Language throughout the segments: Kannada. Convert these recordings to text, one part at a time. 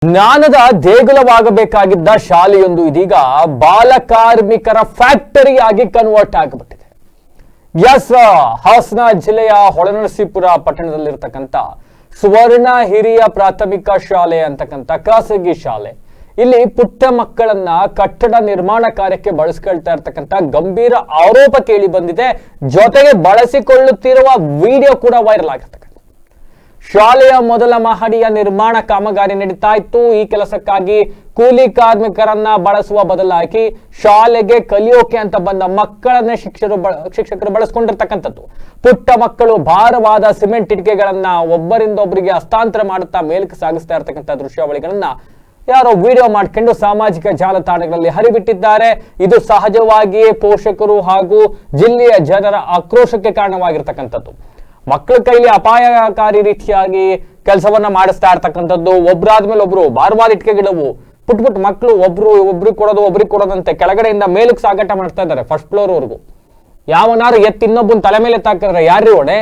ಜ್ಞಾನದ ದೇಗುಲವಾಗಬೇಕಾಗಿದ್ದ ಶಾಲೆಯೊಂದು ಇದೀಗ ಬಾಲಕಾರ್ಮಿಕರ ಫ್ಯಾಕ್ಟರಿ ಆಗಿ ಕನ್ವರ್ಟ್ ಆಗಿಬಿಟ್ಟಿದೆ. ಹಾಸನ ಜಿಲ್ಲೆಯ ಹೊಳೆನರಸೀಪುರ ಪಟ್ಟಣದಲ್ಲಿರ್ತಕ್ಕಂಥ ಸುವರ್ಣ ಹಿರಿಯ ಪ್ರಾಥಮಿಕ ಶಾಲೆ ಅಂತಕ್ಕಂಥ ಖಾಸಗಿ ಶಾಲೆ. ಇಲ್ಲಿ ಪುಟ್ಟ ಮಕ್ಕಳನ್ನ ಕಟ್ಟಡ ನಿರ್ಮಾಣ ಕಾರ್ಯಕ್ಕೆ ಬಳಸ್ಕೊಳ್ತಾ ಇರ್ತಕ್ಕಂಥ ಗಂಭೀರ ಆರೋಪ ಕೇಳಿ ಬಂದಿದೆ. ಜೊತೆಗೆ ಬಳಸಿಕೊಳ್ಳುತ್ತಿರುವ ವಿಡಿಯೋ ಕೂಡ ವೈರಲ್ ಆಗಿರ್ತಕ್ಕಂಥ ಶಾಲೆಯ ಮೊದಲ ಮಹಡಿಯ ನಿರ್ಮಾಣ ಕಾಮಗಾರಿ ನಡೀತಾ ಇತ್ತು. ಈ ಕೆಲಸಕ್ಕಾಗಿ ಕೂಲಿ ಕಾರ್ಮಿಕರನ್ನ ಬಳಸುವ ಬದಲಾಗಿ ಶಾಲೆಗೆ ಕಲಿಯೋಕೆ ಅಂತ ಬಂದ ಮಕ್ಕಳನ್ನ ಶಿಕ್ಷಕರು ಬಳಸ್ಕೊಂಡಿರ್ತಕ್ಕಂಥದ್ದು. ಪುಟ್ಟ ಮಕ್ಕಳು ಭಾರವಾದ ಸಿಮೆಂಟ್ ಇಟ್ಟಿಗೆಗಳನ್ನ ಒಬ್ಬರಿಂದ ಒಬ್ಬರಿಗೆ ಹಸ್ತಾಂತರ ಮಾಡುತ್ತಾ ಮೇಲಕ್ಕೆ ಸಾಗಿಸ್ತಾ ಇರ್ತಕ್ಕಂಥ ದೃಶ್ಯಾವಳಿಗಳನ್ನ ಯಾರೋ ವಿಡಿಯೋ ಮಾಡ್ಕೊಂಡು ಸಾಮಾಜಿಕ ಜಾಲತಾಣಗಳಲ್ಲಿ ಹರಿಬಿಟ್ಟಿದ್ದಾರೆ. ಇದು ಸಹಜವಾಗಿಯೇ ಪೋಷಕರು ಹಾಗೂ ಜಿಲ್ಲೆಯ ಜನರ ಆಕ್ರೋಶಕ್ಕೆ ಕಾರಣವಾಗಿರ್ತಕ್ಕಂಥದ್ದು. ಮಕ್ಕಳ ಕೈಲಿ ಅಪಾಯಕಾರಿ ರೀತಿಯಾಗಿ ಕೆಲಸವನ್ನ ಮಾಡಿಸ್ತಾ ಇರ್ತಕ್ಕಂಥದ್ದು. ಒಬ್ರಾದ್ಮೇಲೆ ಒಬ್ರು ಭಾರವಾದ ಇಟ್ಕೆಗಿಡವು ಪುಟ್ ಮಕ್ಕಳು ಒಬ್ರಿಗೆ ಕೊಡೋದಂತೆ ಕೆಳಗಡೆಯಿಂದ ಮೇಲಕ್ಕೆ ಸಾಗಾಟ ಮಾಡ್ತಾ ಇದ್ದಾರೆ ಫಸ್ಟ್ ಫ್ಲೋರ್ ವರೆಗೂ. ಯಾವನಾರು ಇನ್ನೊಬ್ಬನ ತಲೆ ಮೇಲೆ ತಾಕಿದ್ರೆ ಯಾರ್ರಿ ಹೊಣೆ?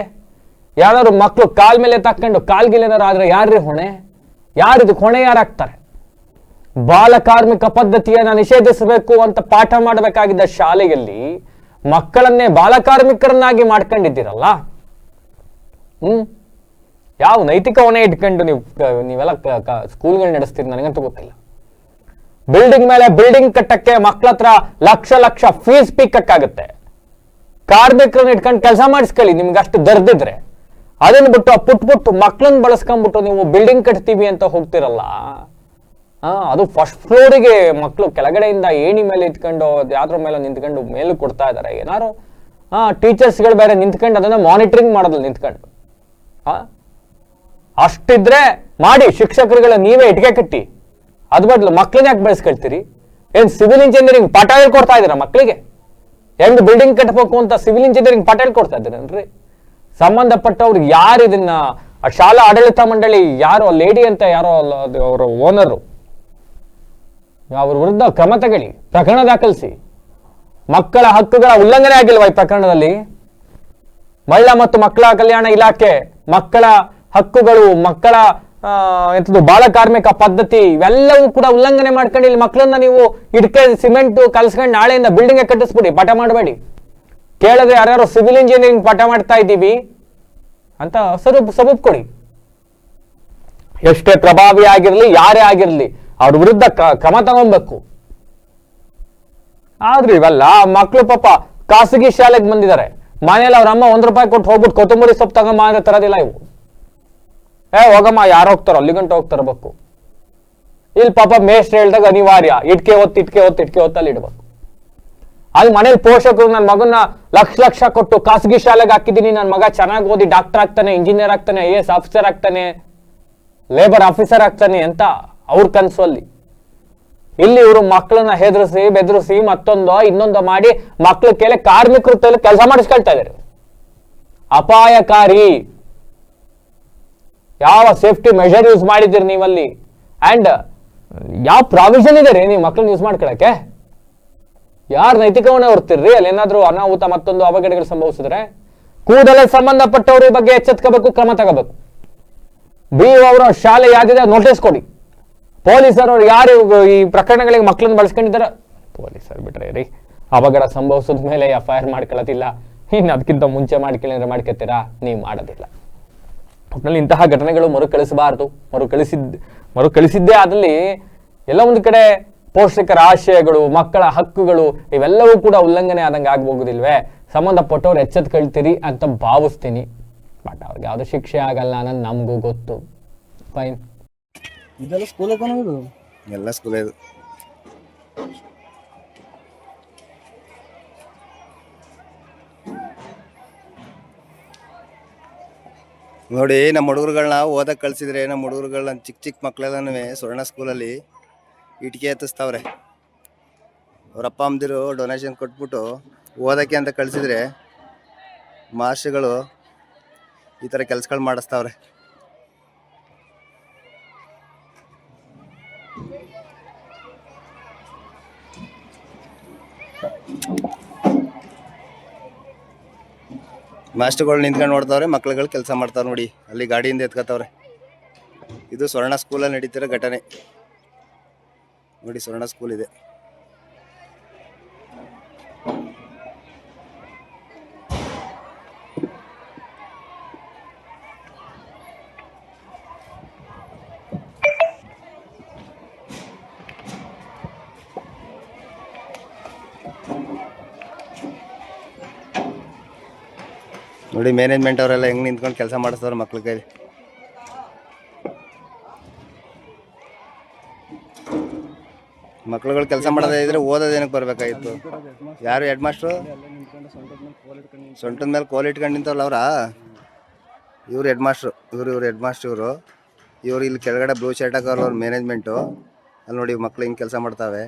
ಯಾರು ಮಕ್ಕಳು ಕಾಲ್ ಮೇಲೆ ತಾಕೊಂಡು ಕಾಲ್ಗಿಲೇನಾರು ಆದ್ರೆ ಯಾರ್ರಿ ಹೊಣೆ? ಯಾರಿದು ಹೊಣೆ ಯಾರಾಗ್ತಾರೆ? ಬಾಲ ಕಾರ್ಮಿಕ ಪದ್ಧತಿಯನ್ನ ನಿಷೇಧಿಸಬೇಕು ಅಂತ ಪಾಠ ಮಾಡಬೇಕಾಗಿದ್ದ ಶಾಲೆಯಲ್ಲಿ ಮಕ್ಕಳನ್ನೇ ಬಾಲಕಾರ್ಮಿಕರನ್ನಾಗಿ ಮಾಡ್ಕೊಂಡಿದ್ದೀರಲ್ಲ. ಯಾವ ನೈತಿಕ ಹೊಣೆ ಇಟ್ಕೊಂಡು ನೀವೆಲ್ಲ ಸ್ಕೂಲ್ಗಳು ನಡೆಸ್ತೀರಿ ನನಗಂತೂ ಗೊತ್ತಿಲ್ಲ. ಬಿಲ್ಡಿಂಗ್ ಮೇಲೆ ಬಿಲ್ಡಿಂಗ್ ಕಟ್ಟಕ್ಕೆ ಮಕ್ಕಳ ಹತ್ರ ಲಕ್ಷ ಫೀಸ್ ಪೀಕಕ್ಕಾಗುತ್ತೆ. ಕಾರ್ಮಿಕರನ್ನ ಇಟ್ಕೊಂಡು ಕೆಲಸ ಮಾಡಿಸ್ಕೊಳ್ಳಿ ನಿಮ್ಗೆ ಅಷ್ಟು ದರ್ದಿದ್ರೆ. ಅದನ್ನ ಬಿಟ್ಟು ಪುಟ್ ಮಕ್ಕಳನ್ನ ಬಳಸ್ಕೊಂಡ್ಬಿಟ್ಟು ನೀವು ಬಿಲ್ಡಿಂಗ್ ಕಟ್ತೀವಿ ಅಂತ ಹೋಗ್ತಿರಲ್ಲ. ಅದು ಫಸ್ಟ್ ಫ್ಲೋರಿಗೆ ಮಕ್ಕಳು ಕೆಳಗಡೆಯಿಂದ ಏಣಿ ಮೇಲೆ ಇಟ್ಕೊಂಡು ಯಾವ್ದ್ರ ಮೇಲೆ ನಿಂತ್ಕೊಂಡು ಮೇಲೂ ಕೊಡ್ತಾ ಇದಾರೆ. ಏನಾರು ಟೀಚರ್ಸ್ಗಳು ಬೇರೆ ನಿಂತ್ಕೊಂಡು ಅದನ್ನ ಮಾನಿಟರಿಂಗ್ ಮಾಡೋದಿಲ್ಲ ನಿಂತ್ಕೊಂಡು. ಅಷ್ಟಿದ್ರೆ ಮಾಡಿ ಶಿಕ್ಷಕರುಗಳ ನೀವೇ ಇಟ್ಕೆ ಕಟ್ಟಿ. ಅದ್ ಬದಲು ಮಕ್ಳನ್ನ ಯಾಕೆ ಬೆಳೆಸ್ಕೊಳ್ತೀರಿ? ಏನ್ ಸಿವಿಲ್ ಇಂಜಿನಿಯರಿಂಗ್ ಪಾಠ ಹೇಳ್ಕೊಡ್ತಾ ಇದ್ದೀರಾ ಮಕ್ಕಳಿಗೆ? ಹೆಂಗ್ ಬಿಲ್ಡಿಂಗ್ ಕಟ್ಟಬೇಕು ಅಂತ ಸಿವಿಲ್ ಇಂಜಿನಿಯರಿಂಗ್ ಪಾಠ ಹೇಳ್ಕೊಡ್ತಾ ಇದ್ದೀರನ್ರಿ? ಸಂಬಂಧಪಟ್ಟವ್ರು ಯಾರು ಇದನ್ನ ಶಾಲಾ ಆಡಳಿತ ಮಂಡಳಿ ಯಾರೋ ಲೇಡಿ ಅಂತ ಯಾರೋ ಅವರ ಓನರು ಅವ್ರ ವಿರುದ್ಧ ಕ್ರಮ ತಗೊಳ್ಳಿ, ಪ್ರಕರಣ ದಾಖಲಿಸಿ. ಮಕ್ಕಳ ಹಕ್ಕುಗಳ ಉಲ್ಲಂಘನೆ ಆಗಿಲ್ವಾ ಈ ಪ್ರಕರಣದಲ್ಲಿ? ಮಹಿಳಾ ಮತ್ತು ಮಕ್ಕಳ ಕಲ್ಯಾಣ ಇಲಾಖೆ ಮಕ್ಕಳ ಹಕ್ಕುಗಳು, ಮಕ್ಕಳ ಬಾಲ ಕಾರ್ಮಿಕ ಪದ್ಧತಿ ಇವೆಲ್ಲವೂ ಕೂಡ ಉಲ್ಲಂಘನೆ ಮಾಡ್ಕೊಂಡು ಇಲ್ಲಿ ಮಕ್ಕಳನ್ನ ನೀವು ಇಟ್ಕೆ ಸಿಮೆಂಟ್ ಕಲ್ಸ್ಕೊಂಡು ನಾಳೆಯಿಂದ ಬಿಲ್ಡಿಂಗ್ ಕಟ್ಟಿಸ್ಬಿಡಿ, ಪಾಠ ಮಾಡಬೇಡಿ. ಕೇಳಿದ್ರೆ ಯಾರ್ಯಾರು ಸಿವಿಲ್ ಇಂಜಿನಿಯರಿಂಗ್ ಪಾಠ ಮಾಡ್ತಾ ಇದ್ದೀವಿ ಅಂತ ಸಬೂಬ್ ಕೊಡಿ. ಎಷ್ಟೇ ಪ್ರಭಾವಿ ಆಗಿರ್ಲಿ ಯಾರೇ ಆಗಿರ್ಲಿ ಅವ್ರ ವಿರುದ್ಧ ಕ್ರಮ ತಗೊಬೇಕು. ಆದ್ರೆ ಇವೆಲ್ಲ ಮಕ್ಕಳು ಪಾಪ ಖಾಸಗಿ ಶಾಲೆಗೆ ಬಂದಿದ್ದಾರೆ. ಮನೇಲಿ ಅವ್ರ ಅಮ್ಮ ₹1 ಕೊಟ್ಟು ಹೋಗ್ಬಿಟ್ಟು ಕೊತ್ತಂಬರಿ ಸೊಪ್ಪು ತಗೊಂಬ ಅಂದ್ರೆ ತರೋದಿಲ್ಲ ಇವು. ಹೋಗಮ್ಮ ಯಾರು ಹೋಗ್ತಾರೋ ಅಲ್ಲಿಗಂಟ ಹೋಗ್ತಿರ್ಬೇಕು. ಇಲ್ಲಿ ಪಾಪ ಮೇಷ್ಟ್ರು ಹೇಳ್ದಾಗ ಅನಿವಾರ್ಯ ಇಟ್ಕೆ ಹೊತ್ತಲ್ಲಿ ಇಡ್ಬೇಕು. ಅಲ್ಲಿ ಮನೇಲಿ ಪೋಷಕರು ನನ್ನ ಮಗನ ಲಕ್ಷ ಕೊಟ್ಟು ಖಾಸಗಿ ಶಾಲೆಗೆ ಹಾಕಿದ್ದೀನಿ, ನನ್ನ ಮಗ ಚೆನ್ನಾಗಿ ಓದಿ ಡಾಕ್ಟರ್ ಆಗ್ತಾನೆ, ಇಂಜಿನಿಯರ್ ಆಗ್ತಾನೆ, IAS ಆಫೀಸರ್ ಆಗ್ತಾನೆ, ಲೇಬರ್ ಆಫೀಸರ್ ಆಗ್ತಾನೆ ಅಂತ ಅವ್ರ ಕನಸು. ಅಲ್ಲಿ ಇಲ್ಲಿ ಇವರು ಮಕ್ಕಳನ್ನ ಹೆದರಿಸಿ ಬೆದರಿಸಿ ಇನ್ನೊಂದು ಮಾಡಿ ಮಕ್ಕಳ ಕೈಲಿ ಕಾರ್ಮಿಕರ ಕೈಲಿ ಕೆಲಸ ಮಾಡಿಸ್ಕೊಳ್ತಾ ಇದ್ದಾರೆ. ಅಪಾಯಕಾರಿ. ಯಾವ ಸೇಫ್ಟಿ ಮೆಷರ್ ಯೂಸ್ ಮಾಡಿದ್ದೀರಿ ನೀವಲ್ಲಿ? ಅಂಡ್ ಯಾವ ಪ್ರಾವಿಷನ್ ಇದೆ ರೀ ನೀವು ಮಕ್ಕಳನ್ನ ಯೂಸ್ ಮಾಡ್ಕೊಳಕ್ಕೆ? ಯಾರು ನೈತಿಕವನ್ನೇ ಹೊರ್ತಿರ್ರಿ? ಅಲ್ಲಿ ಏನಾದ್ರು ಅನಾಹುತ ಮತ್ತೊಂದು ಅವಘಡಗಳು ಸಂಭವಿಸಿದ್ರೆ ಕೂಡಲೇ ಸಂಬಂಧಪಟ್ಟವ್ರ ಈ ಬಗ್ಗೆ ಎಚ್ಚೆತ್ಕೋಬೇಕು, ಕ್ರಮ ತಗೋಬೇಕು. BO ಅವರ ಶಾಲೆ ಯಾವ್ದಿದೆ ನೋಟಿಸ್ ಕೊಡಿ. ಪೊಲೀಸರು ಯಾರು ಈ ಪ್ರಕರಣಗಳಿಗೆ ಮಕ್ಕಳನ್ನ ಬಳಸ್ಕೊಂಡಿದ್ದಾರೆ ಪೊಲೀಸರು ಬಿಟ್ರೆ ರೀ, ಅವಘಡ ಸಂಭವಿಸಿದ ಮೇಲೆ FIR ಮಾಡ್ಕೊಳ್ಳೋದಿಲ್ಲ. ಇನ್ನು ಅದಕ್ಕಿಂತ ಮುಂಚೆ ಮಾಡ್ಕೊತೀರಾ? ನೀವು ಮಾಡೋದಿಲ್ಲ. ಒಟ್ಟಿನಲ್ಲಿ ಇಂತಹ ಘಟನೆಗಳು ಮರುಕಳಿಸಬಾರದು. ಮರುಕಳಿಸಿದ್ದೇ ಆದಲ್ಲಿ ಎಲ್ಲ ಒಂದು ಕಡೆ ಪೋಷಕರ ಆಶಯಗಳು, ಮಕ್ಕಳ ಹಕ್ಕುಗಳು ಇವೆಲ್ಲವೂ ಕೂಡ ಉಲ್ಲಂಘನೆ ಆದಂಗೆ ಆಗ್ಬೋಗುದಿಲ್ವೇ? ಸಂಬಂಧಪಟ್ಟವ್ರು ಎಚ್ಚೆತ್ಕೊಳ್ತೀರಿ ಅಂತ ಭಾವಿಸ್ತೀನಿ. ಬಟ್ ಅವ್ರಿಗೆ ಯಾವ್ದು ಶಿಕ್ಷೆ ಆಗಲ್ಲ ಅನ್ನೋದು ನಮಗೂ ಗೊತ್ತು. ಫೈನ್. ಇದೆಲ್ಲ ಸ್ಕೂಲ್ ಎಲ್ಲ ಸ್ಕೂಲೇ ಇದು. ನೋಡಿ, ನಮ್ಮ ಹುಡುಗರುಗಳನ್ನ ಓದಕ್ಕೆ ಕಳಿಸಿದ್ರೆ ನಮ್ಮ ಹುಡುಗರುಗಳನ್ನ ಚಿಕ್ಕ ಮಕ್ಕಳೆಲ್ಲನೂ ಸುವರ್ಣ ಸ್ಕೂಲಲ್ಲಿ ಇಟ್ಕೆ ಎತ್ತಿಸ್ತಾವ್ರೆ. ಅವ್ರ ಅಪ್ಪ ಅಮ್ಮದಿರು ಡೊನೇಷನ್ ಕೊಟ್ಬಿಟ್ಟು ಓದಕ್ಕೆ ಅಂತ ಕಳಿಸಿದ್ರೆ ಮಾಸ್ಟರ್ಗಳು ಈ ಥರ ಕೆಲಸಗಳು ಮಾಡಿಸ್ತಾವ್ರೆ. ಮಾಸ್ಟರ್ಗಳು ನಿಂತ್ಕೊಂಡು ನೋಡ್ತಾವ್ರೆ, ಮಕ್ಳುಗಳು ಕೆಲಸ ಮಾಡ್ತಾವ್ರೆ. ನೋಡಿ ಅಲ್ಲಿ ಗಾಡಿಯಿಂದ ಎತ್ಕೋತಾವ್ರೆ. ಇದು ಸ್ವರ್ಣ ಸ್ಕೂಲಲ್ಲಿ ನಡೀತಿರೋ ಘಟನೆ ನೋಡಿ. ಸ್ವರ್ಣ ಸ್ಕೂಲ್ ಇದೆ. ನೋಡಿ ಮ್ಯಾನೇಜ್ಮೆಂಟ್ ಅವರೆಲ್ಲ ಹೆಂಗೆ ನಿಂತ್ಕೊಂಡು ಕೆಲಸ ಮಾಡಿಸ್ತಾರೆ ಮಕ್ಳ ಕೈಲಿ. ಮಕ್ಳುಗಳು ಕೆಲಸ ಮಾಡೋದೇ ಇದ್ರೆ ಓದೋದೇನಕ್ಕೆ ಬರಬೇಕಾಗಿತ್ತು? ಯಾರು ಹೆಡ್ ಮಾಸ್ಟ್ರು? ಸೊಂಟದ ಮೇಲೆ ಕೋಲ್ ಇಟ್ಕೊಂಡು ನಿಂತವ್ರಲ್ಲ ಅವರಾ? ಇವ್ರು ಹೆಡ್ ಮಾಸ್ಟ್ರು. ಇವ್ರು ಹೆಡ್ ಮಾಸ್ಟ್ರು. ಇವ್ರು ಇಲ್ಲಿ ಕೆಳಗಡೆ ಬ್ಲೂ ಶರ್ಟ್ ಹಾಕೋರು ಅವ್ರ ಮ್ಯಾನೇಜ್ಮೆಂಟು. ಅಲ್ಲಿ ನೋಡಿ ಮಕ್ಳು ಹಿಂಗೆ ಕೆಲಸ ಮಾಡ್ತಾವೆ.